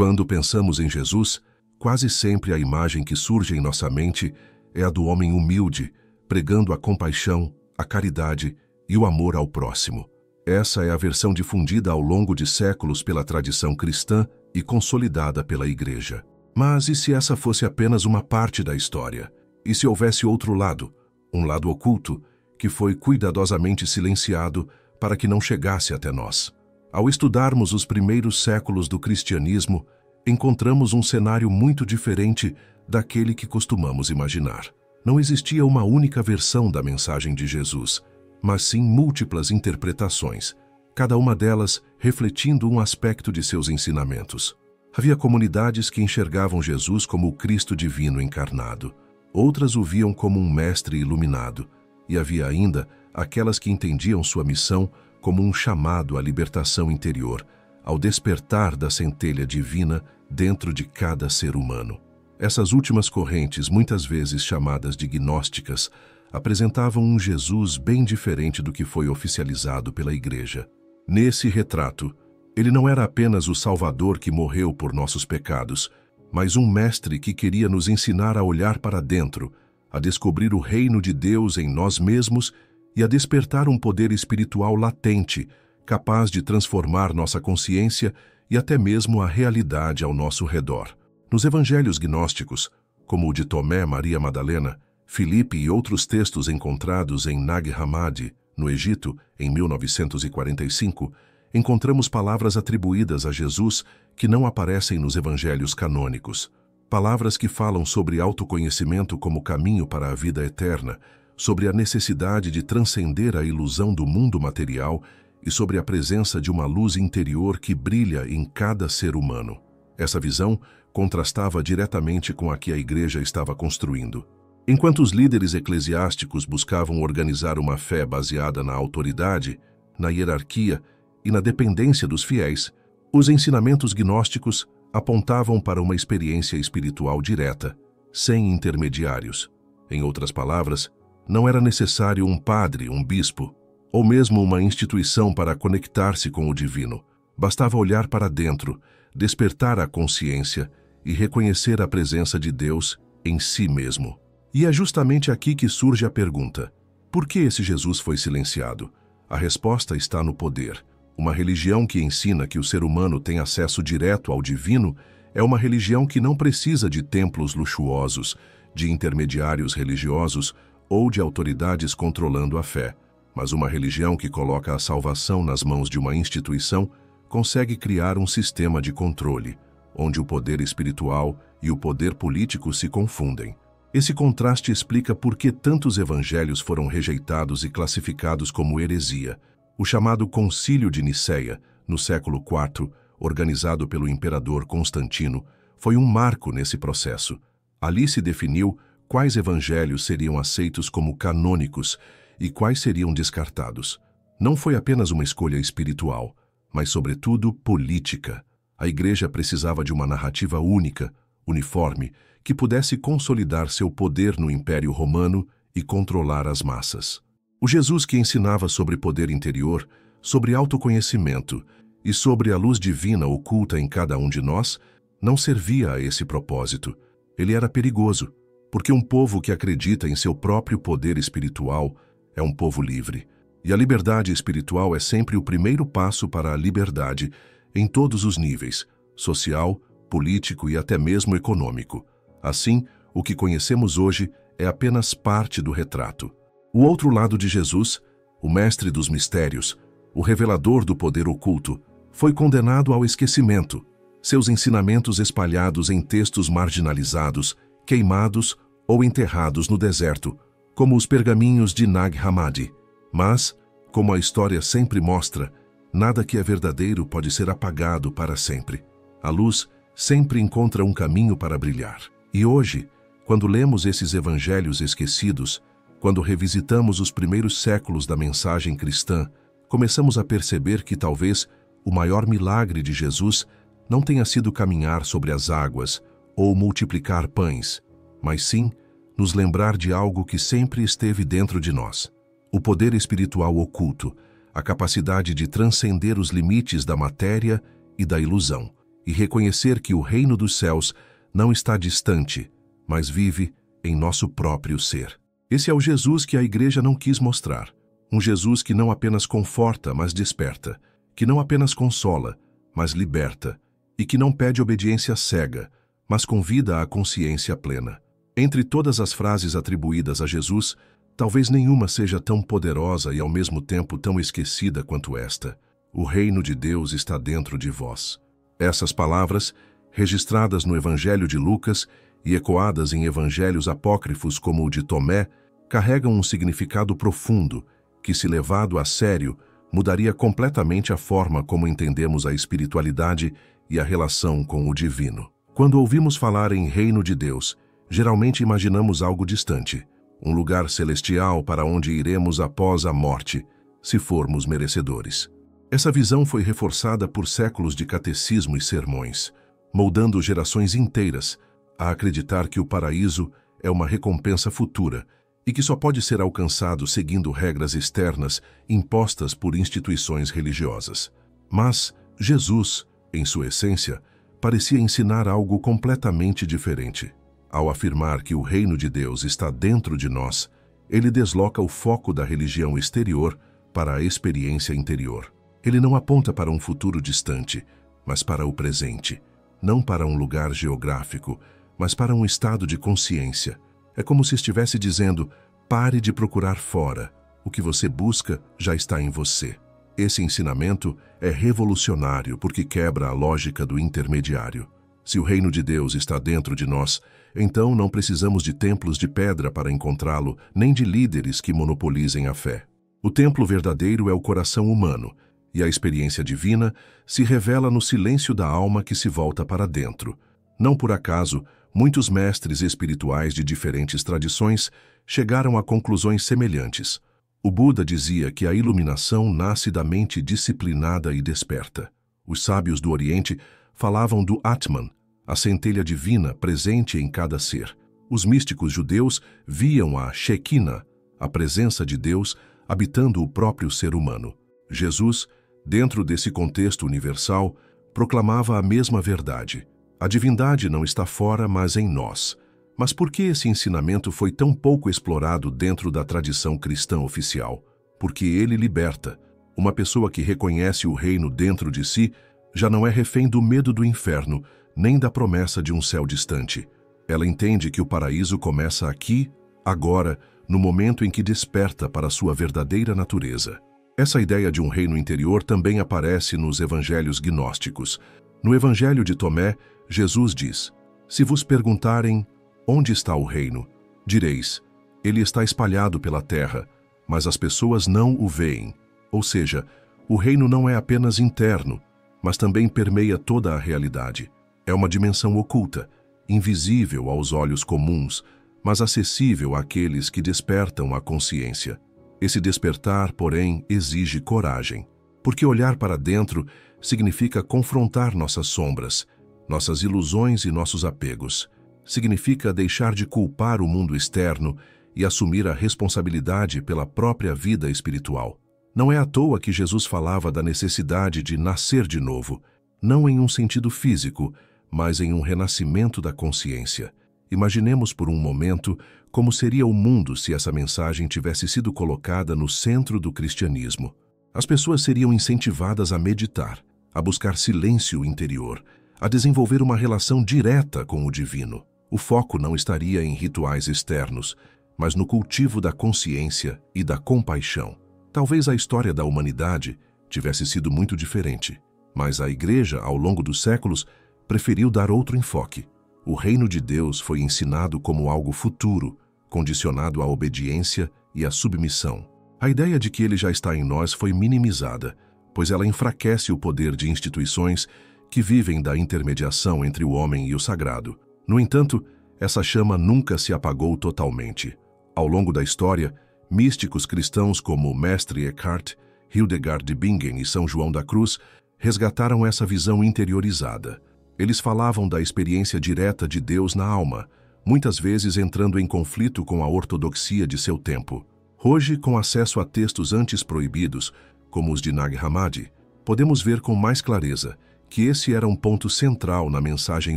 Quando pensamos em Jesus, quase sempre a imagem que surge em nossa mente é a do homem humilde, pregando a compaixão, a caridade e o amor ao próximo. Essa é a versão difundida ao longo de séculos pela tradição cristã e consolidada pela Igreja. Mas e se essa fosse apenas uma parte da história? E se houvesse outro lado, um lado oculto, que foi cuidadosamente silenciado para que não chegasse até nós? Ao estudarmos os primeiros séculos do cristianismo, encontramos um cenário muito diferente daquele que costumamos imaginar. Não existia uma única versão da mensagem de Jesus, mas sim múltiplas interpretações, cada uma delas refletindo um aspecto de seus ensinamentos. Havia comunidades que enxergavam Jesus como o Cristo divino encarnado, outras o viam como um mestre iluminado, e havia ainda aquelas que entendiam sua missão como um chamado à libertação interior, ao despertar da centelha divina dentro de cada ser humano. Essas últimas correntes, muitas vezes chamadas de gnósticas, apresentavam um Jesus bem diferente do que foi oficializado pela Igreja. Nesse retrato, ele não era apenas o Salvador que morreu por nossos pecados, mas um mestre que queria nos ensinar a olhar para dentro, a descobrir o reino de Deus em nós mesmos e a despertar um poder espiritual latente, capaz de transformar nossa consciência e até mesmo a realidade ao nosso redor. Nos evangelhos gnósticos, como o de Tomé, Maria Madalena, Filipe e outros textos encontrados em Nag Hammadi, no Egito, em 1945, encontramos palavras atribuídas a Jesus que não aparecem nos evangelhos canônicos. Palavras que falam sobre autoconhecimento como caminho para a vida eterna, sobre a necessidade de transcender a ilusão do mundo material e sobre a presença de uma luz interior que brilha em cada ser humano. Essa visão contrastava diretamente com a que a Igreja estava construindo. Enquanto os líderes eclesiásticos buscavam organizar uma fé baseada na autoridade, na hierarquia e na dependência dos fiéis, os ensinamentos gnósticos apontavam para uma experiência espiritual direta, sem intermediários. Em outras palavras, não era necessário um padre, um bispo, ou mesmo uma instituição para conectar-se com o divino. Bastava olhar para dentro, despertar a consciência e reconhecer a presença de Deus em si mesmo. E é justamente aqui que surge a pergunta: por que esse Jesus foi silenciado? A resposta está no poder. Uma religião que ensina que o ser humano tem acesso direto ao divino é uma religião que não precisa de templos luxuosos, de intermediários religiosos ou de autoridades controlando a fé. Mas uma religião que coloca a salvação nas mãos de uma instituição consegue criar um sistema de controle, onde o poder espiritual e o poder político se confundem. Esse contraste explica por que tantos evangelhos foram rejeitados e classificados como heresia. O chamado Concílio de Nicéia, no século IV, organizado pelo imperador Constantino, foi um marco nesse processo. Ali se definiu quais evangelhos seriam aceitos como canônicos e quais seriam descartados. Não foi apenas uma escolha espiritual, mas, sobretudo, política. A Igreja precisava de uma narrativa única, uniforme, que pudesse consolidar seu poder no Império Romano e controlar as massas. O Jesus que ensinava sobre poder interior, sobre autoconhecimento e sobre a luz divina oculta em cada um de nós, não servia a esse propósito. Ele era perigoso, porque um povo que acredita em seu próprio poder espiritual é um povo livre. E a liberdade espiritual é sempre o primeiro passo para a liberdade em todos os níveis, social, político e até mesmo econômico. Assim, o que conhecemos hoje é apenas parte do retrato. O outro lado de Jesus, o mestre dos mistérios, o revelador do poder oculto, foi condenado ao esquecimento. Seus ensinamentos espalhados em textos marginalizados, queimados ou enterrados no deserto, como os pergaminhos de Nag Hammadi. Mas, como a história sempre mostra, nada que é verdadeiro pode ser apagado para sempre. A luz sempre encontra um caminho para brilhar. E hoje, quando lemos esses evangelhos esquecidos, quando revisitamos os primeiros séculos da mensagem cristã, começamos a perceber que talvez o maior milagre de Jesus não tenha sido caminhar sobre as águas ou multiplicar pães, mas sim nos lembrar de algo que sempre esteve dentro de nós: o poder espiritual oculto, a capacidade de transcender os limites da matéria e da ilusão. e reconhecer que o reino dos céus não está distante, mas vive em nosso próprio ser. Esse é o Jesus que a igreja não quis mostrar. Um Jesus que não apenas conforta, mas desperta, que não apenas consola, mas liberta, e que não pede obediência cega, mas convida à consciência plena. Entre todas as frases atribuídas a Jesus, talvez nenhuma seja tão poderosa e ao mesmo tempo tão esquecida quanto esta. O reino de Deus está dentro de vós. Essas palavras, registradas no Evangelho de Lucas e ecoadas em evangelhos apócrifos como o de Tomé, carregam um significado profundo que, se levado a sério, mudaria completamente a forma como entendemos a espiritualidade e a relação com o divino. Quando ouvimos falar em reino de Deus, geralmente imaginamos algo distante, um lugar celestial para onde iremos após a morte, se formos merecedores. Essa visão foi reforçada por séculos de catecismo e sermões, moldando gerações inteiras a acreditar que o paraíso é uma recompensa futura e que só pode ser alcançado seguindo regras externas impostas por instituições religiosas. Mas Jesus, em sua essência, parecia ensinar algo completamente diferente. Ao afirmar que o reino de Deus está dentro de nós, ele desloca o foco da religião exterior para a experiência interior. Ele não aponta para um futuro distante, mas para o presente. Não para um lugar geográfico, mas para um estado de consciência. É como se estivesse dizendo: pare de procurar fora. O que você busca já está em você. Esse ensinamento é revolucionário porque quebra a lógica do intermediário. Se o reino de Deus está dentro de nós, então não precisamos de templos de pedra para encontrá-lo, nem de líderes que monopolizem a fé. O templo verdadeiro é o coração humano, e a experiência divina se revela no silêncio da alma que se volta para dentro. Não por acaso, muitos mestres espirituais de diferentes tradições chegaram a conclusões semelhantes. O Buda dizia que a iluminação nasce da mente disciplinada e desperta. Os sábios do Oriente falavam do Atman, a centelha divina presente em cada ser. Os místicos judeus viam a Shekinah, a presença de Deus habitando o próprio ser humano. Jesus, dentro desse contexto universal, proclamava a mesma verdade. A divindade não está fora, mas em nós. Mas por que esse ensinamento foi tão pouco explorado dentro da tradição cristã oficial? Porque ele liberta. Uma pessoa que reconhece o reino dentro de si já não é refém do medo do inferno, nem da promessa de um céu distante. Ela entende que o paraíso começa aqui, agora, no momento em que desperta para sua verdadeira natureza. Essa ideia de um reino interior também aparece nos evangelhos gnósticos. No Evangelho de Tomé, Jesus diz: se vos perguntarem onde está o reino, direis: ele está espalhado pela terra, mas as pessoas não o veem. Ou seja, o reino não é apenas interno, mas também permeia toda a realidade. É uma dimensão oculta, invisível aos olhos comuns, mas acessível àqueles que despertam a consciência. Esse despertar, porém, exige coragem, porque olhar para dentro significa confrontar nossas sombras, nossas ilusões e nossos apegos. Significa deixar de culpar o mundo externo e assumir a responsabilidade pela própria vida espiritual. Não é à toa que Jesus falava da necessidade de nascer de novo, não em um sentido físico, mas em um renascimento da consciência. Imaginemos por um momento como seria o mundo se essa mensagem tivesse sido colocada no centro do cristianismo. As pessoas seriam incentivadas a meditar, a buscar silêncio interior, a desenvolver uma relação direta com o divino. O foco não estaria em rituais externos, mas no cultivo da consciência e da compaixão. Talvez a história da humanidade tivesse sido muito diferente, mas a Igreja, ao longo dos séculos, preferiu dar outro enfoque. O reino de Deus foi ensinado como algo futuro, condicionado à obediência e à submissão. A ideia de que ele já está em nós foi minimizada, pois ela enfraquece o poder de instituições que vivem da intermediação entre o homem e o sagrado. No entanto, essa chama nunca se apagou totalmente. Ao longo da história, místicos cristãos como Mestre Eckhart, Hildegard de Bingen e São João da Cruz resgataram essa visão interiorizada. Eles falavam da experiência direta de Deus na alma, muitas vezes entrando em conflito com a ortodoxia de seu tempo. Hoje, com acesso a textos antes proibidos, como os de Nag Hammadi, podemos ver com mais clareza que esse era um ponto central na mensagem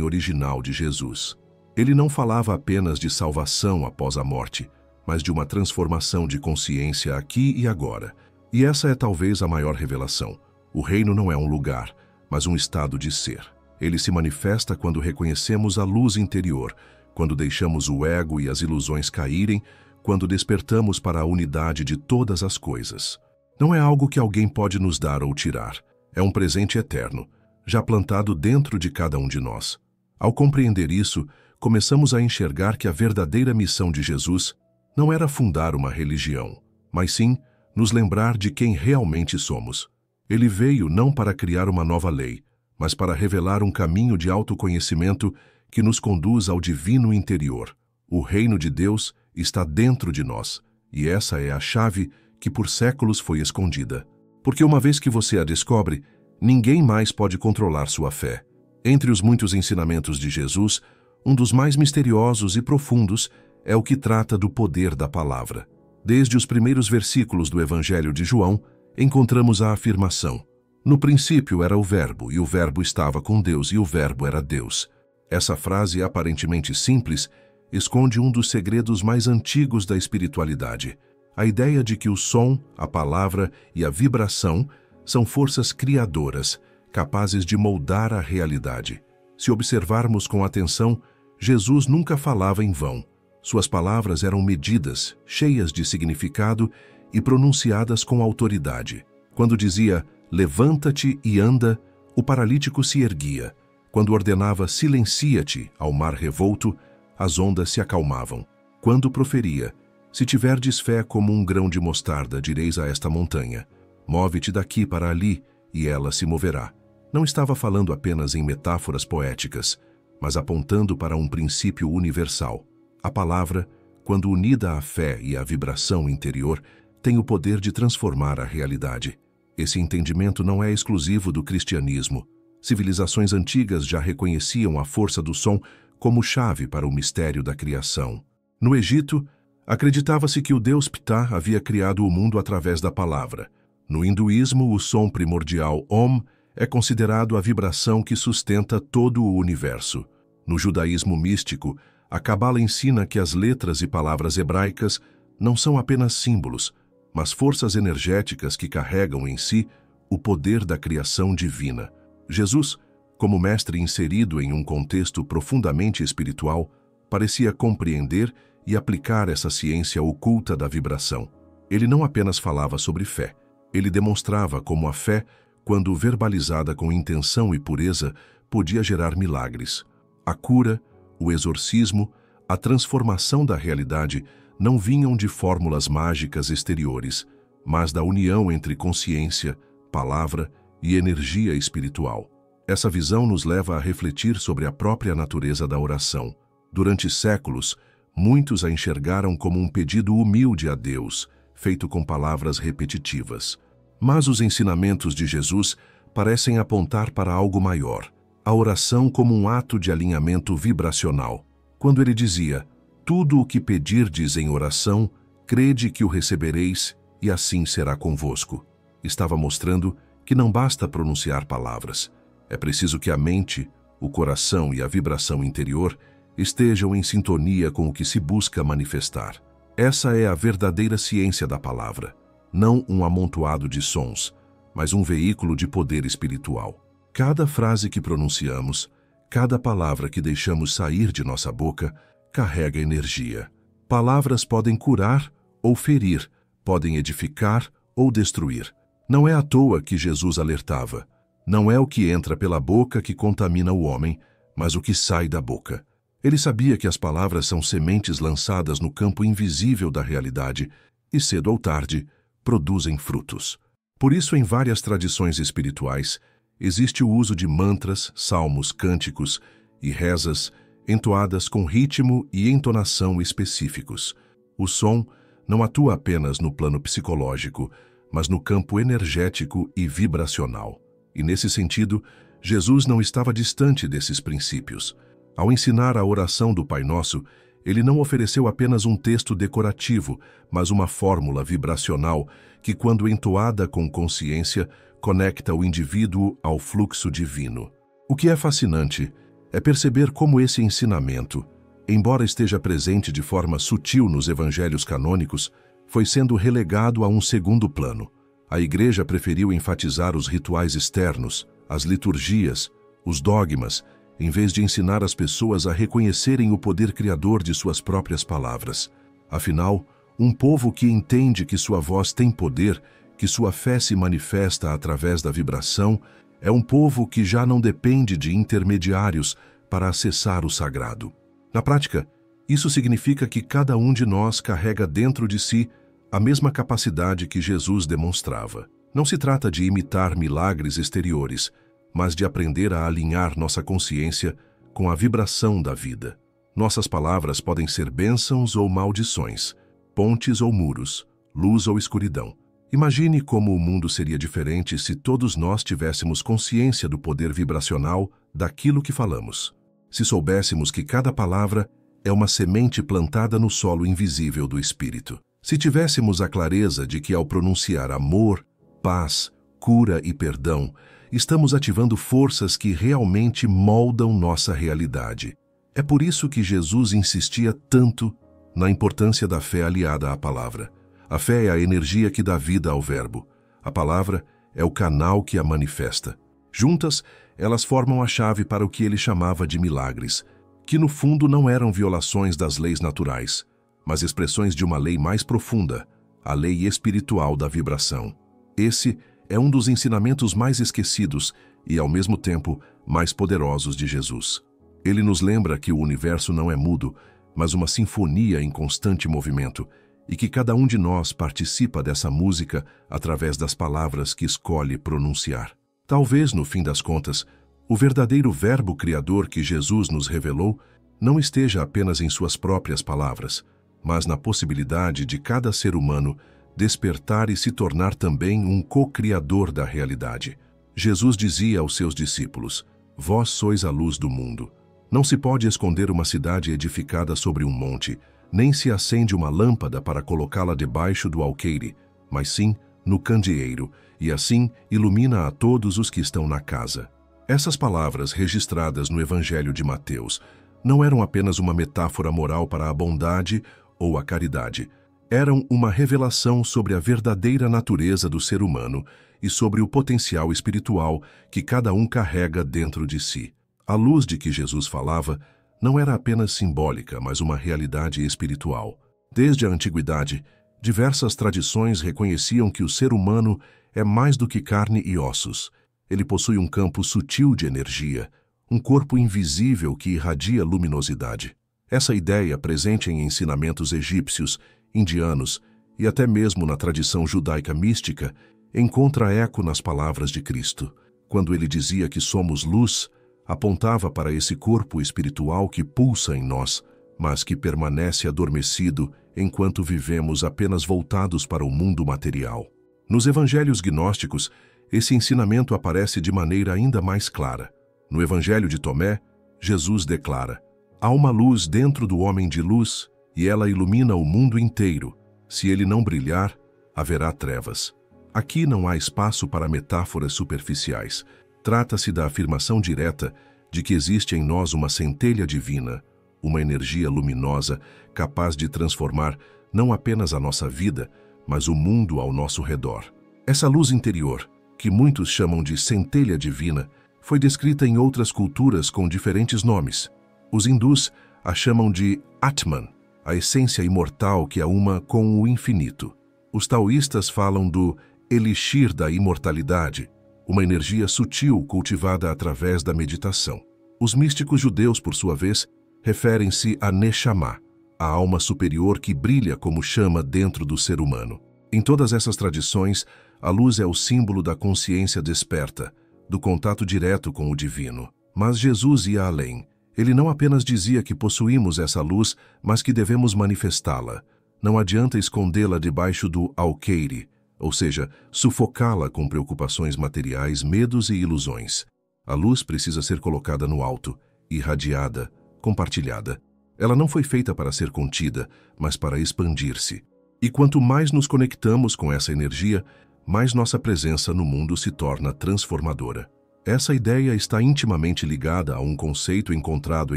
original de Jesus. Ele não falava apenas de salvação após a morte, mas de uma transformação de consciência aqui e agora. E essa é talvez a maior revelação. O reino não é um lugar, mas um estado de ser. Ele se manifesta quando reconhecemos a luz interior, quando deixamos o ego e as ilusões caírem, quando despertamos para a unidade de todas as coisas. Não é algo que alguém pode nos dar ou tirar. É um presente eterno, já plantado dentro de cada um de nós. Ao compreender isso, começamos a enxergar que a verdadeira missão de Jesus não era fundar uma religião, mas sim nos lembrar de quem realmente somos. Ele veio não para criar uma nova lei, mas para revelar um caminho de autoconhecimento que nos conduz ao divino interior. O reino de Deus está dentro de nós, e essa é a chave que por séculos foi escondida. Porque uma vez que você a descobre, ninguém mais pode controlar sua fé. Entre os muitos ensinamentos de Jesus, um dos mais misteriosos e profundos é o que trata do poder da palavra. Desde os primeiros versículos do Evangelho de João, encontramos a afirmação: no princípio era o Verbo, e o Verbo estava com Deus, e o Verbo era Deus. Essa frase aparentemente simples esconde um dos segredos mais antigos da espiritualidade. A ideia de que o som, a palavra e a vibração são forças criadoras, capazes de moldar a realidade. Se observarmos com atenção, Jesus nunca falava em vão. Suas palavras eram medidas, cheias de significado e pronunciadas com autoridade. Quando dizia, levanta-te e anda, o paralítico se erguia. Quando ordenava, silencia-te ao mar revolto, as ondas se acalmavam. Quando proferia, se tiverdes fé como um grão de mostarda, direis a esta montanha, move-te daqui para ali, e ela se moverá. Não estava falando apenas em metáforas poéticas, mas apontando para um princípio universal. A palavra, quando unida à fé e à vibração interior, tem o poder de transformar a realidade. Esse entendimento não é exclusivo do cristianismo. Civilizações antigas já reconheciam a força do som como chave para o mistério da criação. No Egito, acreditava-se que o deus Ptah havia criado o mundo através da palavra. No hinduísmo, o som primordial Om é considerado a vibração que sustenta todo o universo. No judaísmo místico, a Cabala ensina que as letras e palavras hebraicas não são apenas símbolos, mas forças energéticas que carregam em si o poder da criação divina. Jesus, como mestre inserido em um contexto profundamente espiritual, parecia compreender e aplicar essa ciência oculta da vibração. Ele não apenas falava sobre fé, ele demonstrava como a fé, quando verbalizada com intenção e pureza, podia gerar milagres. A cura, o exorcismo, a transformação da realidade não vinham de fórmulas mágicas exteriores, mas da união entre consciência, palavra e energia espiritual. Essa visão nos leva a refletir sobre a própria natureza da oração. Durante séculos, muitos a enxergaram como um pedido humilde a Deus, feito com palavras repetitivas. Mas os ensinamentos de Jesus parecem apontar para algo maior, a oração como um ato de alinhamento vibracional. Quando ele dizia, tudo o que pedirdes em oração, crede que o recebereis e assim será convosco. Estava mostrando que não basta pronunciar palavras. É preciso que a mente, o coração e a vibração interior estejam em sintonia com o que se busca manifestar. Essa é a verdadeira ciência da palavra, não um amontoado de sons, mas um veículo de poder espiritual. Cada frase que pronunciamos, cada palavra que deixamos sair de nossa boca, carrega energia. Palavras podem curar ou ferir, podem edificar ou destruir. Não é à toa que Jesus alertava. Não é o que entra pela boca que contamina o homem, mas o que sai da boca. Ele sabia que as palavras são sementes lançadas no campo invisível da realidade e, cedo ou tarde, produzem frutos. Por isso, em várias tradições espirituais, existe o uso de mantras, salmos, cânticos e rezas entoadas com ritmo e entonação específicos. O som não atua apenas no plano psicológico, mas no campo energético e vibracional. E nesse sentido, Jesus não estava distante desses princípios. Ao ensinar a oração do Pai Nosso, ele não ofereceu apenas um texto decorativo, mas uma fórmula vibracional que, quando entoada com consciência, conecta o indivíduo ao fluxo divino. O que é fascinante é perceber como esse ensinamento, embora esteja presente de forma sutil nos evangelhos canônicos, foi sendo relegado a um segundo plano. A Igreja preferiu enfatizar os rituais externos, as liturgias, os dogmas, em vez de ensinar as pessoas a reconhecerem o poder criador de suas próprias palavras. Afinal, um povo que entende que sua voz tem poder, que sua fé se manifesta através da vibração, é um povo que já não depende de intermediários para acessar o sagrado. Na prática, isso significa que cada um de nós carrega dentro de si a mesma capacidade que Jesus demonstrava. Não se trata de imitar milagres exteriores, mas de aprender a alinhar nossa consciência com a vibração da vida. Nossas palavras podem ser bênçãos ou maldições, pontes ou muros, luz ou escuridão. Imagine como o mundo seria diferente se todos nós tivéssemos consciência do poder vibracional daquilo que falamos. Se soubéssemos que cada palavra é uma semente plantada no solo invisível do Espírito. Se tivéssemos a clareza de que ao pronunciar amor, paz, cura e perdão, estamos ativando forças que realmente moldam nossa realidade. É por isso que Jesus insistia tanto na importância da fé aliada à palavra. A fé é a energia que dá vida ao verbo. A palavra é o canal que a manifesta. Juntas, elas formam a chave para o que ele chamava de milagres, que no fundo não eram violações das leis naturais, mas expressões de uma lei mais profunda, a lei espiritual da vibração. Esse é um dos ensinamentos mais esquecidos e, ao mesmo tempo, mais poderosos de Jesus. Ele nos lembra que o universo não é mudo, mas uma sinfonia em constante movimento, e que cada um de nós participa dessa música através das palavras que escolhe pronunciar. Talvez, no fim das contas, o verdadeiro verbo criador que Jesus nos revelou não esteja apenas em suas próprias palavras, mas na possibilidade de cada ser humano despertar e se tornar também um co-criador da realidade. Jesus dizia aos seus discípulos: "Vós sois a luz do mundo. Não se pode esconder uma cidade edificada sobre um monte, nem se acende uma lâmpada para colocá-la debaixo do alqueire, mas sim no candeeiro, e assim ilumina a todos os que estão na casa." Essas palavras, registradas no Evangelho de Mateus, não eram apenas uma metáfora moral para a bondade ou a caridade. Eram uma revelação sobre a verdadeira natureza do ser humano e sobre o potencial espiritual que cada um carrega dentro de si. A luz de que Jesus falava não era apenas simbólica, mas uma realidade espiritual. Desde a antiguidade, diversas tradições reconheciam que o ser humano é mais do que carne e ossos. Ele possui um campo sutil de energia, um corpo invisível que irradia luminosidade. Essa ideia, presente em ensinamentos egípcios, indianos e até mesmo na tradição judaica mística, encontra eco nas palavras de Cristo. Quando ele dizia que somos luz, apontava para esse corpo espiritual que pulsa em nós, mas que permanece adormecido enquanto vivemos apenas voltados para o mundo material. Nos evangelhos gnósticos, esse ensinamento aparece de maneira ainda mais clara. No Evangelho de Tomé, Jesus declara: "Há uma luz dentro do homem de luz, e ela ilumina o mundo inteiro. Se ele não brilhar, haverá trevas." Aqui não há espaço para metáforas superficiais. Trata-se da afirmação direta de que existe em nós uma centelha divina, uma energia luminosa capaz de transformar não apenas a nossa vida, mas o mundo ao nosso redor. Essa luz interior, que muitos chamam de centelha divina, foi descrita em outras culturas com diferentes nomes. Os hindus a chamam de Atman, a essência imortal que a uma com o infinito. Os taoístas falam do elixir da imortalidade, uma energia sutil cultivada através da meditação. Os místicos judeus, por sua vez, referem-se a Neshama, a alma superior que brilha como chama dentro do ser humano. Em todas essas tradições, a luz é o símbolo da consciência desperta, do contato direto com o divino. Mas Jesus ia além. Ele não apenas dizia que possuímos essa luz, mas que devemos manifestá-la. Não adianta escondê-la debaixo do alqueire, ou seja, sufocá-la com preocupações materiais, medos e ilusões. A luz precisa ser colocada no alto, irradiada, compartilhada. Ela não foi feita para ser contida, mas para expandir-se. E quanto mais nos conectamos com essa energia, mais nossa presença no mundo se torna transformadora. Essa ideia está intimamente ligada a um conceito encontrado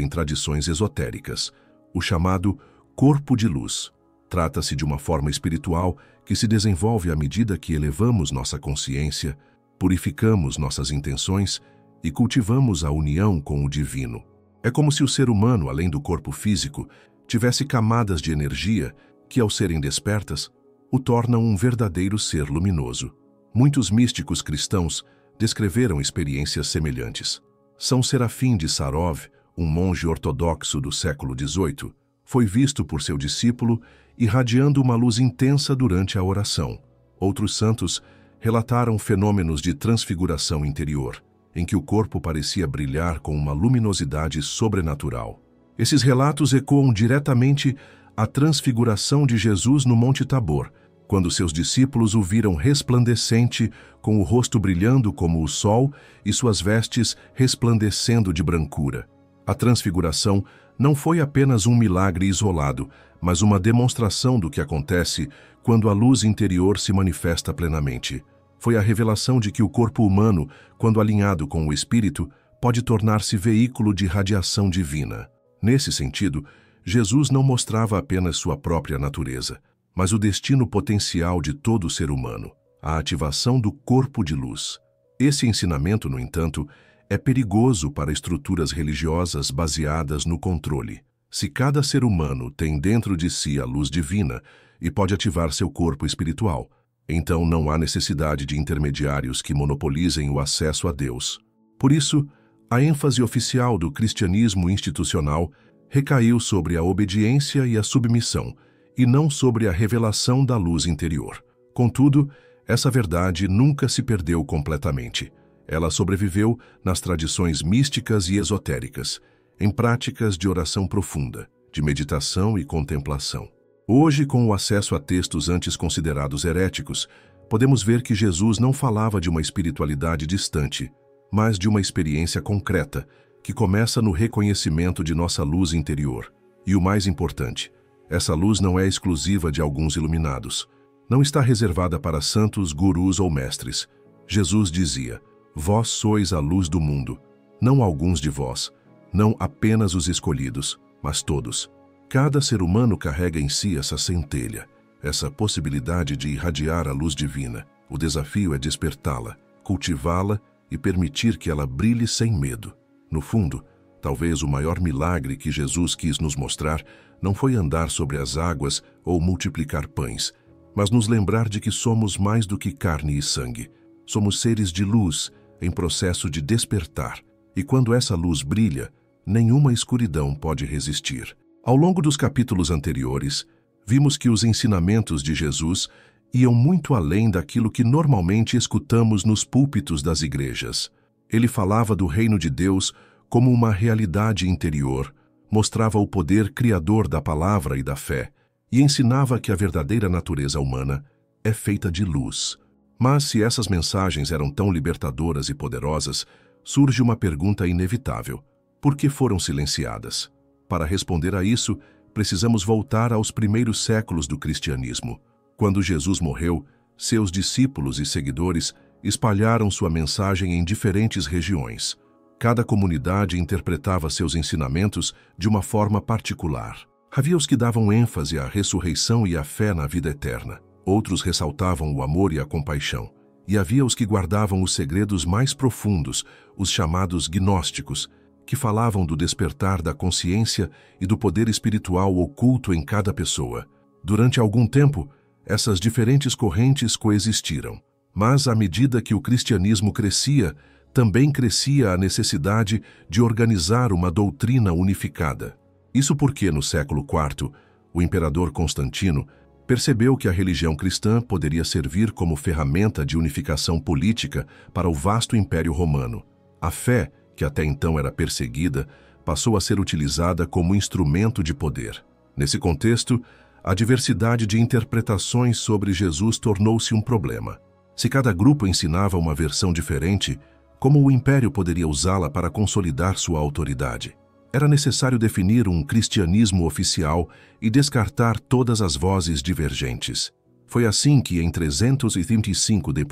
em tradições esotéricas, o chamado corpo de luz. Trata-se de uma forma espiritual que se desenvolve à medida que elevamos nossa consciência, purificamos nossas intenções e cultivamos a união com o divino. É como se o ser humano, além do corpo físico, tivesse camadas de energia que, ao serem despertas, o tornam um verdadeiro ser luminoso. Muitos místicos cristãos descreveram experiências semelhantes. São Serafim de Sarov, um monge ortodoxo do século XVIII, foi visto por seu discípulo irradiando uma luz intensa durante a oração. Outros santos relataram fenômenos de transfiguração interior, em que o corpo parecia brilhar com uma luminosidade sobrenatural. Esses relatos ecoam diretamente a transfiguração de Jesus no Monte Tabor, quando seus discípulos o viram resplandecente, com o rosto brilhando como o sol e suas vestes resplandecendo de brancura. A transfiguração não foi apenas um milagre isolado, mas uma demonstração do que acontece quando a luz interior se manifesta plenamente. Foi a revelação de que o corpo humano, quando alinhado com o espírito, pode tornar-se veículo de radiação divina. Nesse sentido, Jesus não mostrava apenas sua própria natureza, mas o destino potencial de todo ser humano, a ativação do corpo de luz. Esse ensinamento, no entanto, é perigoso para estruturas religiosas baseadas no controle. Se cada ser humano tem dentro de si a luz divina e pode ativar seu corpo espiritual, então não há necessidade de intermediários que monopolizem o acesso a Deus. Por isso, a ênfase oficial do cristianismo institucional recaiu sobre a obediência e a submissão, e não sobre a revelação da luz interior. Contudo, essa verdade nunca se perdeu completamente. Ela sobreviveu nas tradições místicas e esotéricas, em práticas de oração profunda, de meditação e contemplação. Hoje, com o acesso a textos antes considerados heréticos, podemos ver que Jesus não falava de uma espiritualidade distante, mas de uma experiência concreta, que começa no reconhecimento de nossa luz interior. E o mais importante, essa luz não é exclusiva de alguns iluminados. Não está reservada para santos, gurus ou mestres. Jesus dizia: "Vós sois a luz do mundo, não alguns de vós, não apenas os escolhidos, mas todos." Cada ser humano carrega em si essa centelha, essa possibilidade de irradiar a luz divina. O desafio é despertá-la, cultivá-la e permitir que ela brilhe sem medo. No fundo, talvez o maior milagre que Jesus quis nos mostrar não foi andar sobre as águas ou multiplicar pães, mas nos lembrar de que somos mais do que carne e sangue. Somos seres de luz em processo de despertar, e quando essa luz brilha, nenhuma escuridão pode resistir. Ao longo dos capítulos anteriores, vimos que os ensinamentos de Jesus iam muito além daquilo que normalmente escutamos nos púlpitos das igrejas. Ele falava do reino de Deus como uma realidade interior, mostrava o poder criador da palavra e da fé, e ensinava que a verdadeira natureza humana é feita de luz. Mas se essas mensagens eram tão libertadoras e poderosas, surge uma pergunta inevitável: por que foram silenciadas? Para responder a isso, precisamos voltar aos primeiros séculos do cristianismo. Quando Jesus morreu, seus discípulos e seguidores espalharam sua mensagem em diferentes regiões. Cada comunidade interpretava seus ensinamentos de uma forma particular. Havia os que davam ênfase à ressurreição e à fé na vida eterna. Outros ressaltavam o amor e a compaixão. E havia os que guardavam os segredos mais profundos, os chamados gnósticos, que falavam do despertar da consciência e do poder espiritual oculto em cada pessoa. Durante algum tempo, essas diferentes correntes coexistiram. Mas, à medida que o cristianismo crescia, também crescia a necessidade de organizar uma doutrina unificada. Isso porque, no século IV, o imperador Constantino percebeu que a religião cristã poderia servir como ferramenta de unificação política para o vasto Império Romano. A fé, que até então era perseguida, passou a ser utilizada como instrumento de poder. Nesse contexto, a diversidade de interpretações sobre Jesus tornou-se um problema. Se cada grupo ensinava uma versão diferente, como o império poderia usá-la para consolidar sua autoridade? Era necessário definir um cristianismo oficial e descartar todas as vozes divergentes. Foi assim que, em 325 d.C.,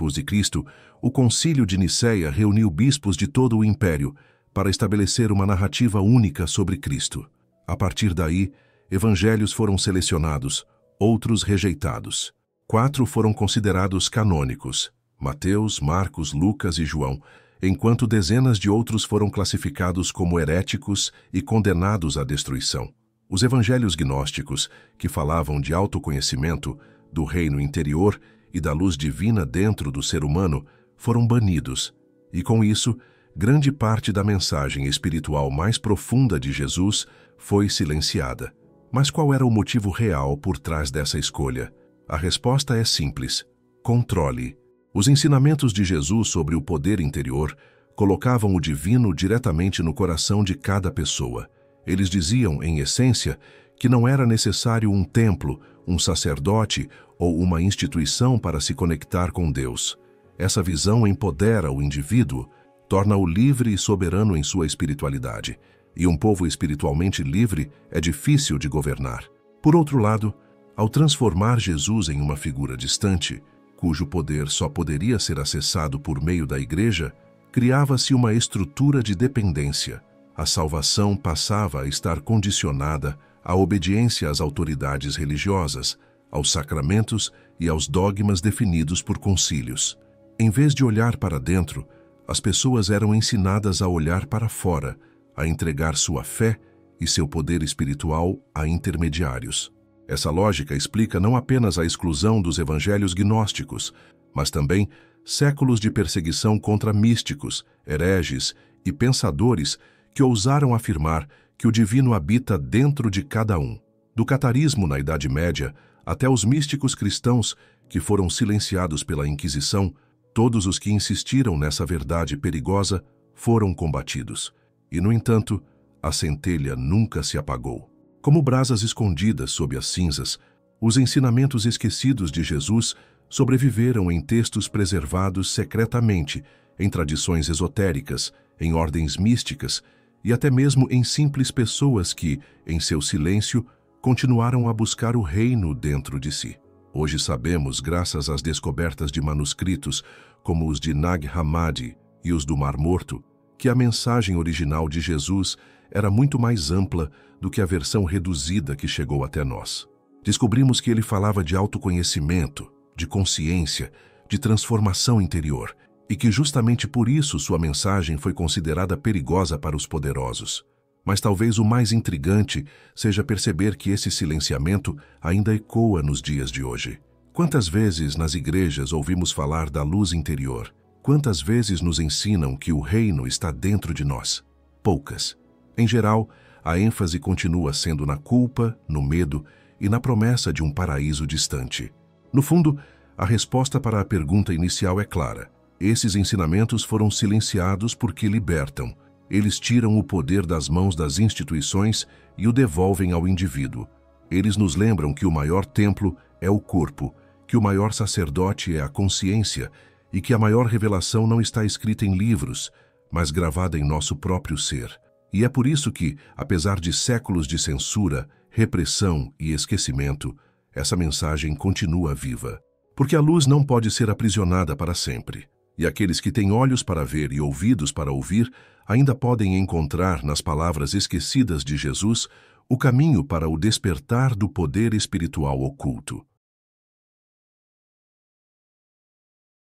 o Concílio de Nicéia reuniu bispos de todo o Império para estabelecer uma narrativa única sobre Cristo. A partir daí, evangelhos foram selecionados, outros rejeitados. 4 foram considerados canônicos: Mateus, Marcos, Lucas e João, enquanto dezenas de outros foram classificados como heréticos e condenados à destruição. Os evangelhos gnósticos, que falavam de autoconhecimento, do reino interior e da luz divina dentro do ser humano, foram banidos, e com isso, grande parte da mensagem espiritual mais profunda de Jesus foi silenciada. Mas qual era o motivo real por trás dessa escolha? A resposta é simples: controle. Os ensinamentos de Jesus sobre o poder interior colocavam o divino diretamente no coração de cada pessoa. Eles diziam, em essência, que não era necessário um templo, um sacerdote ou uma instituição para se conectar com Deus. Essa visão empodera o indivíduo, torna-o livre e soberano em sua espiritualidade. E um povo espiritualmente livre é difícil de governar. Por outro lado, ao transformar Jesus em uma figura distante, cujo poder só poderia ser acessado por meio da Igreja, criava-se uma estrutura de dependência. A salvação passava a estar condicionada à obediência às autoridades religiosas, aos sacramentos e aos dogmas definidos por concílios. Em vez de olhar para dentro, as pessoas eram ensinadas a olhar para fora, a entregar sua fé e seu poder espiritual a intermediários. Essa lógica explica não apenas a exclusão dos evangelhos gnósticos, mas também séculos de perseguição contra místicos, hereges e pensadores que ousaram afirmar que o divino habita dentro de cada um. Do catarismo na Idade Média até os místicos cristãos que foram silenciados pela Inquisição, todos os que insistiram nessa verdade perigosa foram combatidos. E, no entanto, a centelha nunca se apagou. Como brasas escondidas sob as cinzas, os ensinamentos esquecidos de Jesus sobreviveram em textos preservados secretamente, em tradições esotéricas, em ordens místicas e até mesmo em simples pessoas que, em seu silêncio, continuaram a buscar o reino dentro de si. Hoje sabemos, graças às descobertas de manuscritos, como os de Nag Hammadi e os do Mar Morto, que a mensagem original de Jesus era muito mais ampla do que a versão reduzida que chegou até nós. Descobrimos que ele falava de autoconhecimento, de consciência, de transformação interior, e que justamente por isso sua mensagem foi considerada perigosa para os poderosos. Mas talvez o mais intrigante seja perceber que esse silenciamento ainda ecoa nos dias de hoje. Quantas vezes nas igrejas ouvimos falar da luz interior? Quantas vezes nos ensinam que o reino está dentro de nós? Poucas. Em geral, a ênfase continua sendo na culpa, no medo e na promessa de um paraíso distante. No fundo, a resposta para a pergunta inicial é clara. Esses ensinamentos foram silenciados porque libertam. Eles tiram o poder das mãos das instituições e o devolvem ao indivíduo. Eles nos lembram que o maior templo é o corpo, que o maior sacerdote é a consciência e que a maior revelação não está escrita em livros, mas gravada em nosso próprio ser. E é por isso que, apesar de séculos de censura, repressão e esquecimento, essa mensagem continua viva. Porque a luz não pode ser aprisionada para sempre. E aqueles que têm olhos para ver e ouvidos para ouvir ainda podem encontrar nas palavras esquecidas de Jesus o caminho para o despertar do poder espiritual oculto.